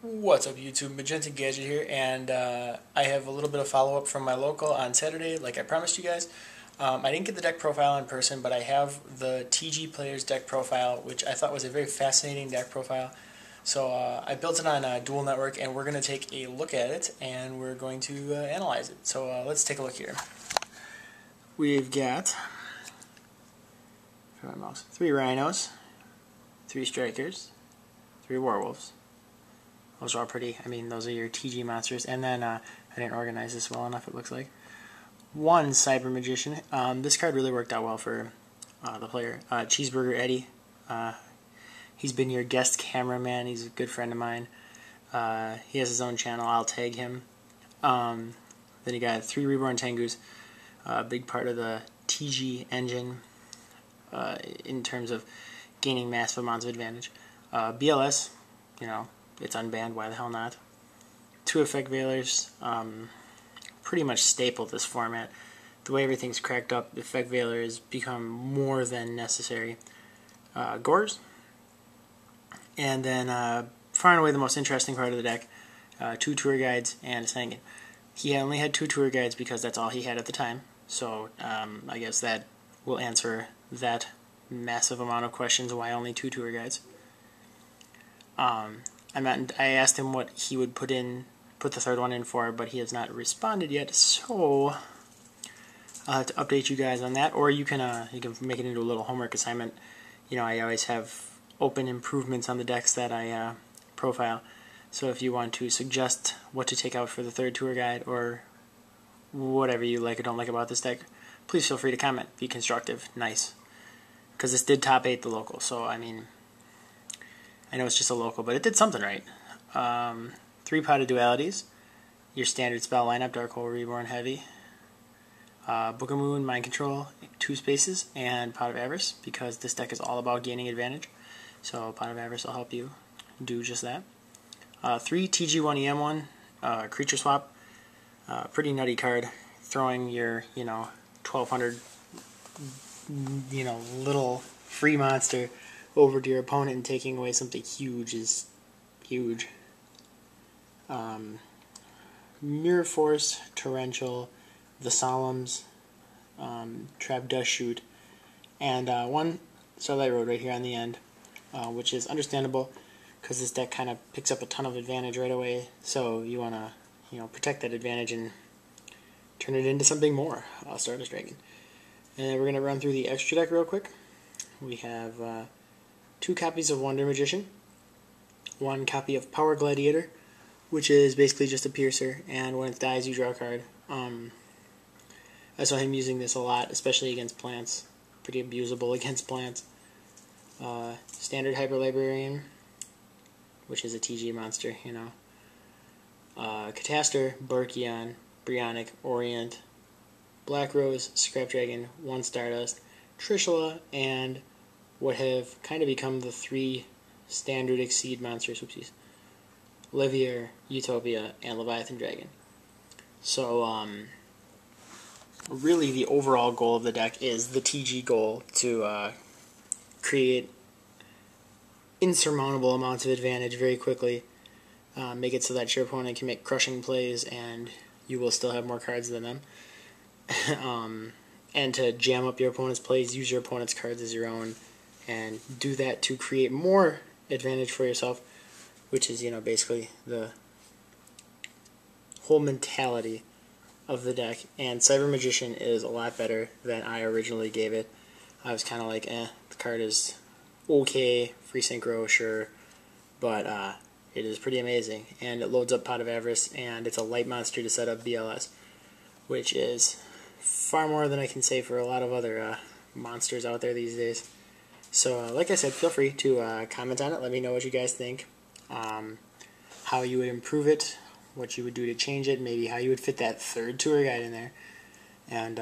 What's up YouTube, MagentaGadget here, and I have a little bit of follow-up from my local on Saturday, like I promised you guys. I didn't get the deck profile in person, but I have the TG Player's deck profile, which I thought was a very fascinating deck profile. So I built it on Duel Network, and we're going to take a look at it, and we're going to analyze it. So let's take a look here. We've got 3 Rhinos, 3 Strikers, 3 Werewolves. Those are all pretty. I mean, those are your TG monsters. And then, I didn't organize this well enough, it looks like. 1 Cyber Magician. This card really worked out well for the player. CheeeeseburgerEddy. He's been your guest cameraman. He's a good friend of mine. He has his own channel. I'll tag him. Then you got 3 Reborn Tengus. A big part of the TG engine in terms of gaining massive amounts of advantage. BLS, you know, it's unbanned, why the hell not? 2 Effect Veilers, pretty much staple this format. The way everything's cracked up, Effect Veiler has become more than necessary. Gores, and then far and away the most interesting part of the deck, 2 Tour Guides and a Sangan. He only had 2 Tour Guides because that's all he had at the time, so I guess that will answer that massive amount of questions, why only 2 Tour Guides. I asked him what he would put the 3rd one in for, but he has not responded yet, so I'll have to update you guys on that, or you can make it into a little homework assignment. You know, I always have open improvements on the decks that I profile, so if you want to suggest what to take out for the 3rd tour guide, or whatever you like or don't like about this deck, please feel free to comment. Be constructive, nice. Because this did top 8 the local, so I mean, I know it's just a local, but it did something right. 3 Pot of Dualities, your standard spell lineup, Dark Hole, Reborn, Heavy. Book of Moon, Mind Control, 2 spaces, and Pot of Avarice, because this deck is all about gaining advantage. So Pot of Avarice will help you do just that. 3 TG1EM1, Creature Swap, pretty nutty card. Throwing your, 1200, little free monster over to your opponent and taking away something huge is huge. Mirror Force, Torrential, the Solemns, Trap Dust Shoot, and 1 Starlight Road right here on the end, which is understandable because this deck kind of picks up a ton of advantage right away, so you want to protect that advantage and turn it into something more. Stardust Dragon. And we're going to run through the extra deck real quick. We have 2 copies of Wonder Magician, 1 copy of Power Gladiator, which is basically just a piercer, and when it dies you draw a card. I saw him using this a lot, especially against plants. Pretty abusable against plants. Standard Hyper Librarian, which is a TG monster, Catastor, Barkion, Brionic, Orient, Black Rose, Scrap Dragon, 1 Stardust, Trishula, and what have kind of become the 3 standard Exceed monsters, whoopsies. Livier, Utopia, and Leviathan Dragon. So, really the overall goal of the deck is the TG goal to create insurmountable amounts of advantage very quickly, make it so that your opponent can make crushing plays and you will still have more cards than them, and to jam up your opponent's plays, use your opponent's cards as your own, and do that to create more advantage for yourself, which is, basically the whole mentality of the deck. And Cyber Magician is a lot better than I originally gave it. I was kind of like, the card is okay, free synchro, sure, but it is pretty amazing, and it loads up Pot of Avarice, and it's a light monster to set up BLS, which is far more than I can say for a lot of other monsters out there these days. So, like I said, feel free to comment on it. Let me know what you guys think, how you would improve it, what you would do to change it, maybe how you would fit that 3rd tour guide in there, and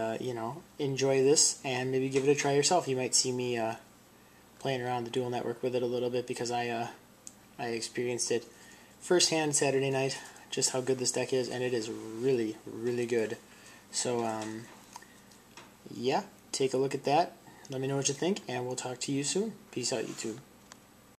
enjoy this, and maybe give it a try yourself. You might see me playing around the Duel Network with it a little bit, because I experienced it firsthand Saturday night, just how good this deck is, and it is really, really good. So, yeah, take a look at that. Let me know what you think, and we'll talk to you soon. Peace out, YouTube.